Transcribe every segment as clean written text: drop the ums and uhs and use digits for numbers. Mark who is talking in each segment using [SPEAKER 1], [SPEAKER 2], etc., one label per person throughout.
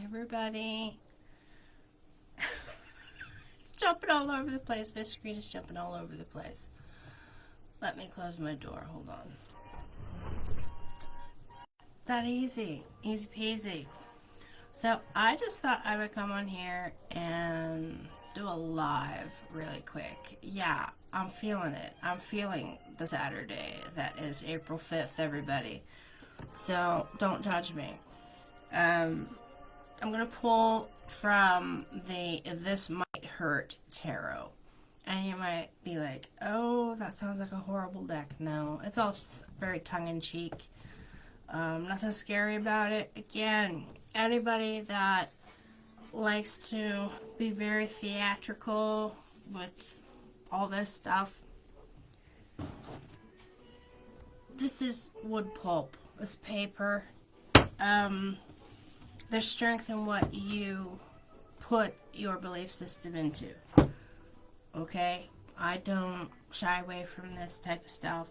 [SPEAKER 1] everybody. It's jumping all over the place. My screen is jumping all over the place. Let me close my door. Hold on. That easy. Easy peasy. So I just thought I would come on here and do a live really quick. Yeah, I'm feeling it. I'm feeling the Saturday. That is April 5th, everybody. So don't judge me. I'm going to pull from the This Might Hurt Tarot. And you might be like, oh, that sounds like a horrible deck. No, it's all very tongue-in-cheek. Nothing scary about it. Again, anybody that likes to be very theatrical with all this stuff, this is wood pulp. This paper. There's strength in what you put your belief system into. Okay? I don't shy away from this type of stuff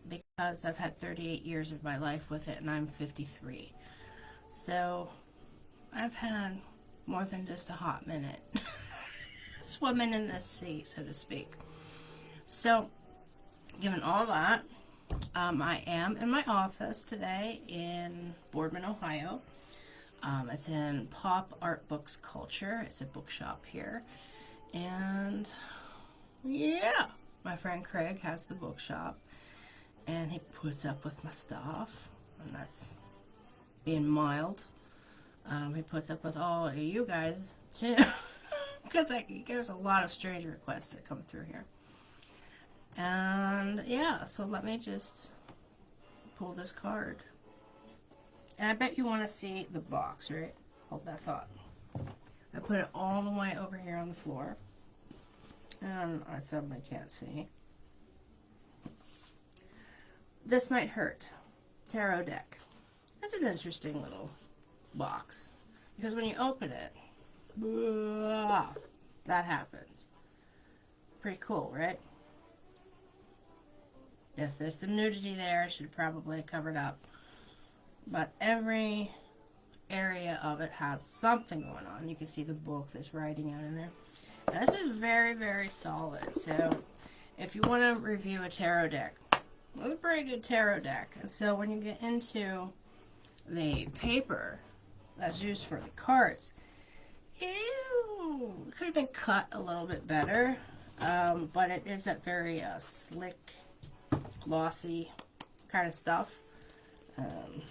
[SPEAKER 1] because I've had 38 years of my life with it and I'm 53. So I've had more than just a hot minute swimming in this sea, so to speak. So, given all that, I am in my office today in Boardman, Ohio. It's in Pop Art Books Culture. It's a bookshop here. And yeah, my friend Craig has the bookshop. And he puts up with my stuff. And that's being mild. He puts up with all of you guys too. Because there's a lot of strange requests that come through here. And yeah, so let me just pull this card. And I bet you want to see the box, right? Hold that thought. I put it all the way over here on the floor. And I suddenly can't see. This Might Hurt Tarot deck. That's an interesting little box. Because when you open it, that happens. Pretty cool, right? Yes, there's some nudity there. I should probably have covered up. But every area of it has something going on. You can see the book that's writing out in there. And this is very, very solid. So, if you want to review a tarot deck, it's a pretty good tarot deck. And so, when you get into the paper that's used for the cards, ew, it could have been cut a little bit better. But it is that very slick, glossy kind of stuff.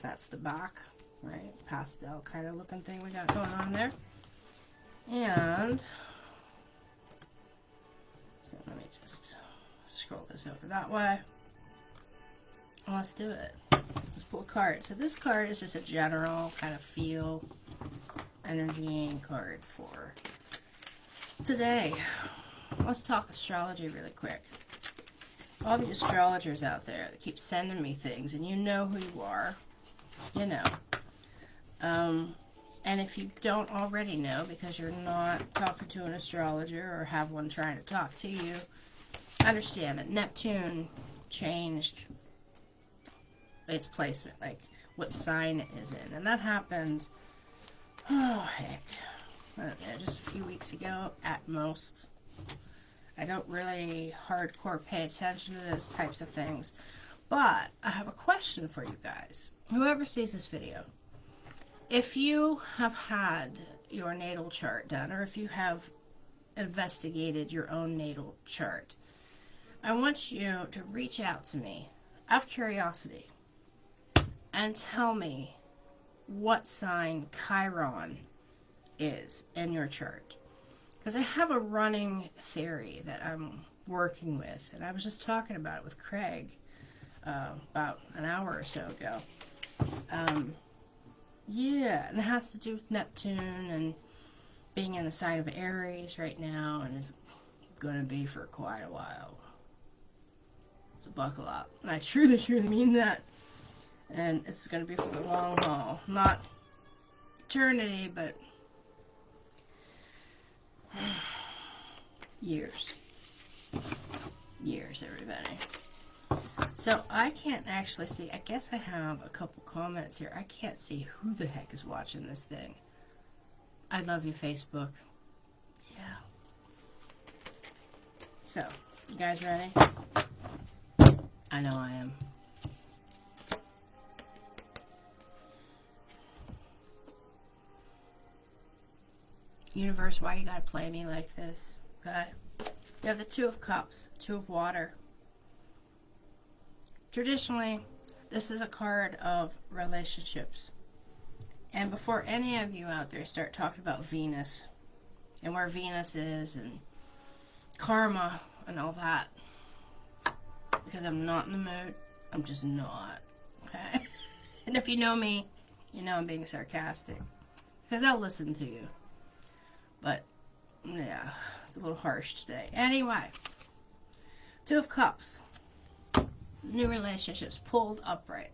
[SPEAKER 1] That's the back, right? Pastel kind of looking thing we got going on there. And so let me just scroll this over that way. And let's do it. Let's pull a card. So this card is just a general kind of feel, energy card for today. Let's talk astrology really quick. All the astrologers out there that keep sending me things, and you know who you are, you know. And if you don't already know, because you're not talking to an astrologer or have one trying to talk to you, understand that Neptune changed its placement, like what sign it is in. And that happened, oh heck, I don't know, just a few weeks ago at most. I don't really hardcore pay attention to those types of things. But I have a question for you guys. Whoever sees this video, if you have had your natal chart done, or if you have investigated your own natal chart, I want you to reach out to me out of curiosity and tell me what sign Chiron is in your chart. Because I have a running theory that I'm working with, and I was just talking about it with Craig about an hour or so ago. Yeah, and it has to do with Neptune and being in the sign of Aries right now, and is going to be for quite a while. So buckle up. And I truly, truly mean that. And it's going to be for the long haul. Not eternity, but years, everybody. So I can't actually see. I guess I have a couple comments here. I can't see who the heck is watching this thing. I love you, Facebook. Yeah. So, you guys ready? I know I am. Universe, why you gotta play me like this? Okay? You have the Two of Cups, Two of Water. Traditionally, this is a card of relationships. And before any of you out there start talking about Venus and where Venus is and karma and all that, because I'm not in the mood, I'm just not. Okay? And if you know me, you know I'm being sarcastic. Because I'll listen to you. But, yeah, it's a little harsh today. Anyway, Two of Cups. New relationships, pulled upright.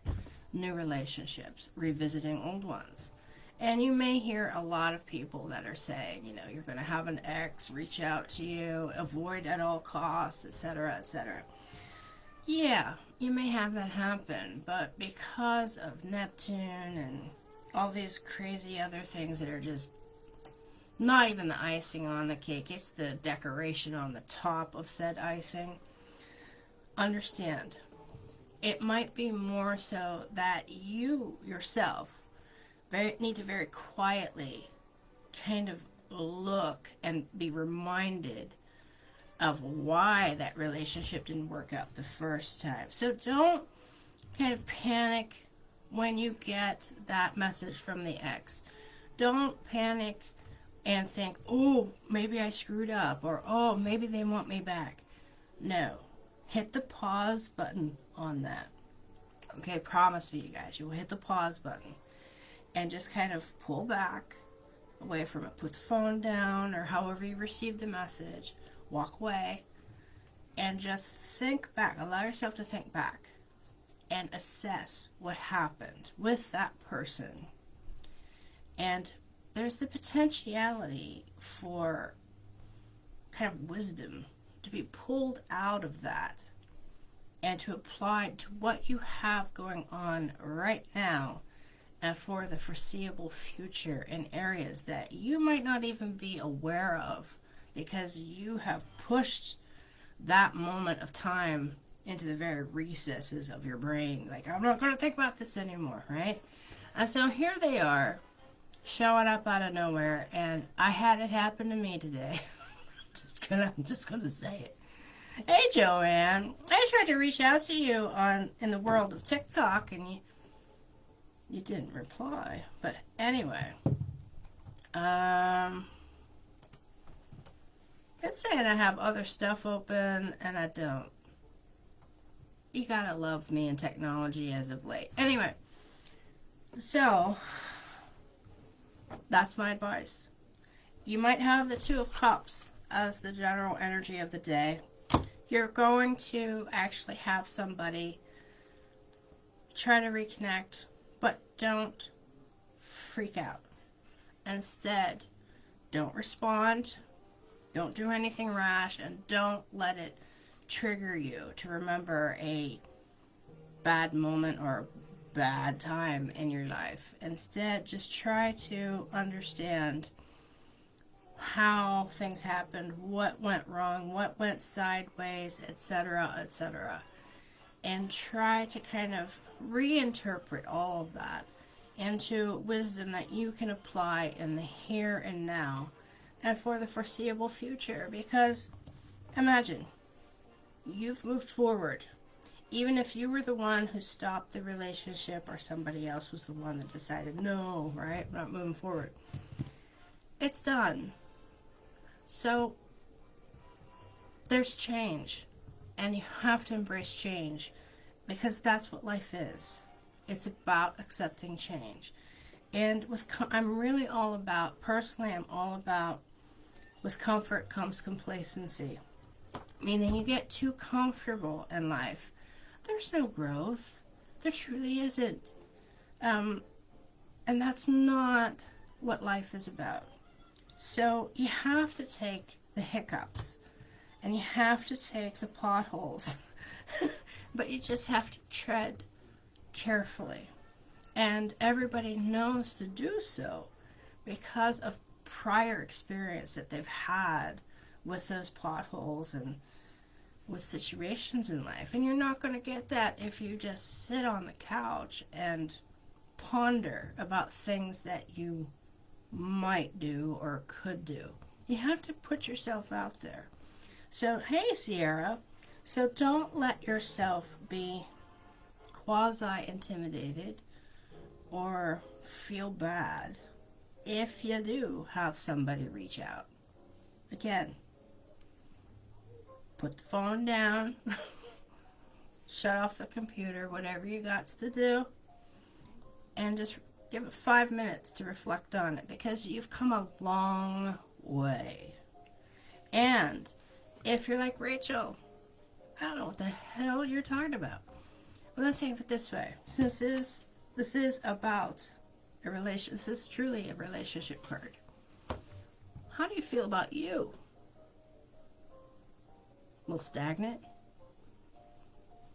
[SPEAKER 1] New relationships, revisiting old ones. And you may hear a lot of people that are saying, you know, you're going to have an ex reach out to you, avoid at all costs, etc., etc. Yeah, you may have that happen, but because of Neptune and all these crazy other things that are just not even the icing on the cake, it's the decoration on the top of said icing, understand, it might be more so that you yourself need to very quietly kind of look and be reminded of why that relationship didn't work out the first time. So don't kind of panic when you get that message from the ex. Don't panic and think, oh, maybe I screwed up, or oh, maybe they want me back. No. Hit the pause button on that. Okay, promise me, you guys, you will hit the pause button and just kind of pull back away from it. Put the phone down, or however you receive the message, walk away, and just think back. Allow yourself to think back and assess what happened with that person. And there's the potentiality for kind of wisdom to be pulled out of that and to apply to what you have going on right now and for the foreseeable future in areas that you might not even be aware of, because you have pushed that moment of time into the very recesses of your brain. Like, I'm not going to think about this anymore, right? And so here they are, showing up out of nowhere, and I had it happen to me today. I'm just gonna say it. Hey, Joanne, I tried to reach out to you in the world of TikTok, and you didn't reply. But anyway, it's saying I have other stuff open, and I don't. You gotta love me and technology as of late. Anyway, so that's my advice. You might have the Two of Cups as the general energy of the day. You're going to actually have somebody try to reconnect, but don't freak out. Instead, don't respond, don't do anything rash, and don't let it trigger you to remember a bad moment or bad time in your life. Instead, just try to understand how things happened, what went wrong, what went sideways, etc., etc. And try to kind of reinterpret all of that into wisdom that you can apply in the here and now and for the foreseeable future. Because imagine, you've moved forward. Even if you were the one who stopped the relationship or somebody else was the one that decided, no, right, I'm not moving forward. It's done. So there's change, and you have to embrace change, because that's what life is. It's about accepting change. And I'm really all about, personally, I'm all about, with comfort comes complacency. Meaning you get too comfortable in life, there's no growth. There truly isn't. And that's not what life is about. So you have to take the hiccups, and you have to take the potholes, but you just have to tread carefully. And everybody knows to do so because of prior experience that they've had with those potholes and with situations in life. And you're not going to get that if you just sit on the couch and ponder about things that you might do or could do. You have to put yourself out there. So, hey, Sierra, so don't let yourself be quasi-intimidated or feel bad if you do have somebody reach out. Again, put the phone down, shut off the computer, whatever you got to do, and just give it 5 minutes to reflect on it, because you've come a long way. And if you're like, Rachel, I don't know what the hell you're talking about. Well, then think of it this way. Since this is about a relation, this is truly a relationship card. How do you feel about you? A little stagnant?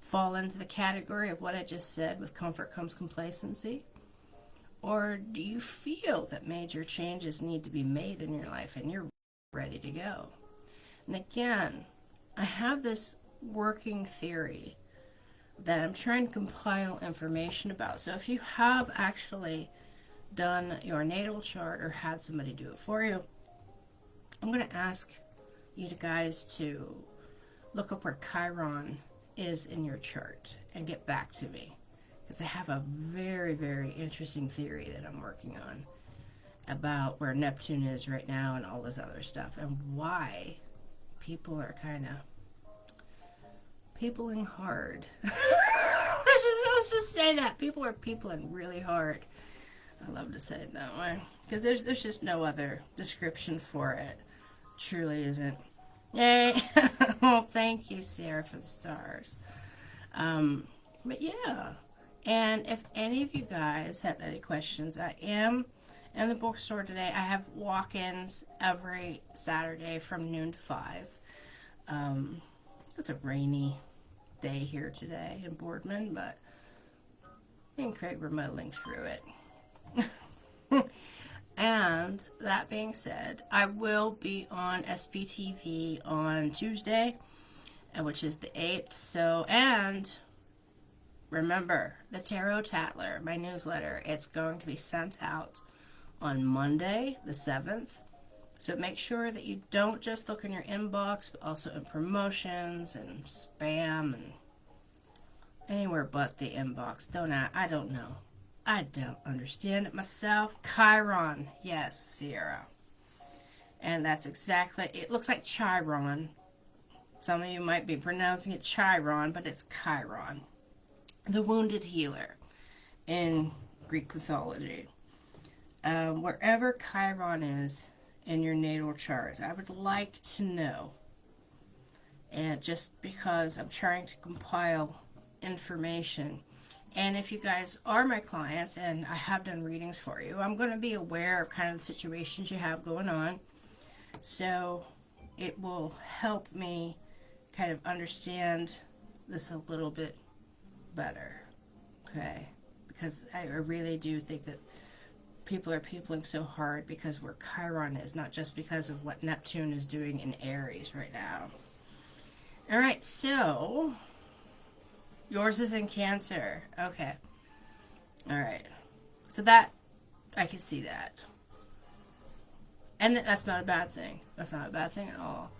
[SPEAKER 1] Fall into the category of what I just said, with comfort comes complacency? Or do you feel that major changes need to be made in your life and you're ready to go? And again, I have this working theory that I'm trying to compile information about. So if you have actually done your natal chart or had somebody do it for you, I'm going to ask you guys to look up where Chiron is in your chart and get back to me, because I have a very, very interesting theory that I'm working on about where Neptune is right now and all this other stuff, and why people are kind of peopling hard. let's just say that people are peopling really hard. I love to say it that way, because there's just no other description for it. Truly isn't. Yay! Well, thank you, Sarah, for the stars. But yeah, and if any of you guys have any questions, I am in the bookstore today. I have walk-ins every Saturday from noon to 5. It's a rainy day here today in Boardman, but me and Craig were muddling through it. And that being said, I will be on SBTV on Tuesday, which is the 8th. So, and remember, the Tarot Tatler, my newsletter, it's going to be sent out on Monday, the 7th. So make sure that you don't just look in your inbox, but also in promotions and spam and anywhere but the inbox. I don't know. I don't understand it myself. Chiron. Yes, Sierra. And that's exactly, it looks like Chiron. Some of you might be pronouncing it Chiron, but it's Chiron. The wounded healer in Greek mythology. Wherever Chiron is in your natal charts, I would like to know. And just because I'm trying to compile information. And if you guys are my clients and I have done readings for you, I'm going to be aware of kind of the situations you have going on. So it will help me kind of understand this a little bit better. Okay? Because I really do think that people are peopling so hard because where Chiron is, not just because of what Neptune is doing in Aries right now. All right, so yours is in Cancer. Okay. All right. So that, I can see that. And that's not a bad thing. That's not a bad thing at all.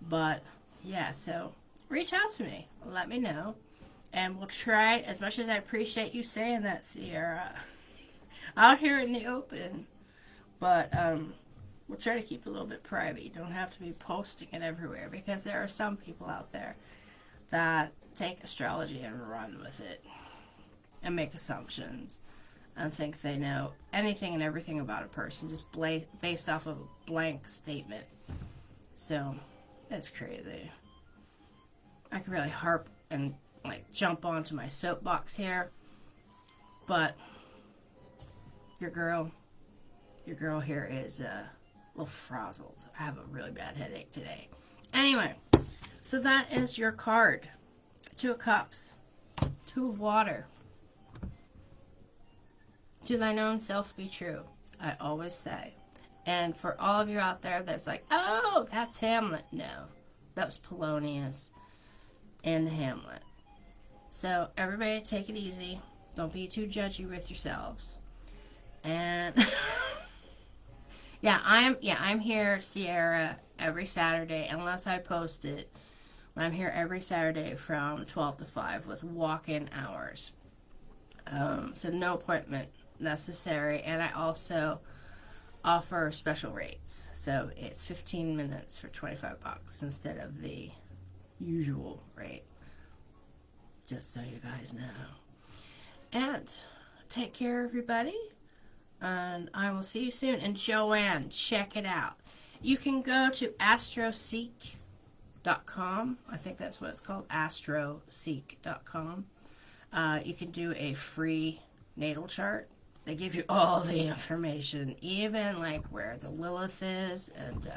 [SPEAKER 1] But, yeah, so reach out to me. Let me know. And we'll try, as much as I appreciate you saying that, Sierra, out here in the open. But, we'll try to keep it a little bit private. You don't have to be posting it everywhere, because there are some people out there that take astrology and run with it and make assumptions and think they know anything and everything about a person just based off of a blank statement. So it's crazy. I could really harp and like jump onto my soapbox here, but your girl here is a little frazzled. I have a really bad headache today. Anyway, so that is your card. 2 cups, 2 of water. To thine own self be true, I always say. And for all of you out there that's like, oh, that's Hamlet. No, that was Polonius in Hamlet. So everybody take it easy. Don't be too judgy with yourselves. And I'm here, Sierra, every Saturday, unless I post it. I'm here every Saturday from 12 to 5 with walk-in hours. So no appointment necessary. And I also offer special rates. So it's 15 minutes for $25 instead of the usual rate. Just so you guys know. And take care, everybody. And I will see you soon. And Joanne, check it out. You can go to astroseek.com. I think that's what it's called, astroseek.com. You can do a free natal chart. They give you all the information, even like where the Lilith is and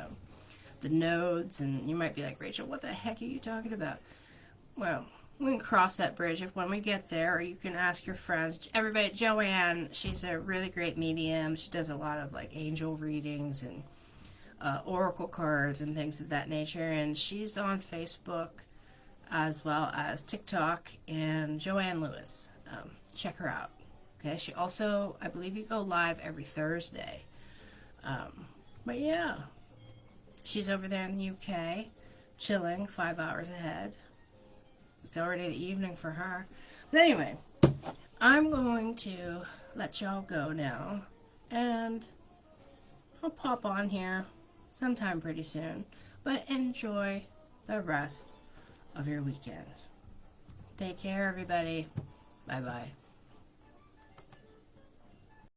[SPEAKER 1] the nodes. And you might be like, Rachel, what the heck are you talking about? Well, we can cross that bridge when we get there, or you can ask your friends. Everybody, Joanne, she's a really great medium. She does a lot of like angel readings and oracle cards and things of that nature. And she's on Facebook as well as TikTok, and Joanne Lewis. Check her out. Okay, she also, I believe you go live every Thursday. But yeah, she's over there in the UK, chilling 5 hours ahead. It's already the evening for her. But anyway, I'm going to let y'all go now. And I'll pop on here sometime pretty soon. But enjoy the rest of your weekend. Take care, everybody. Bye-bye.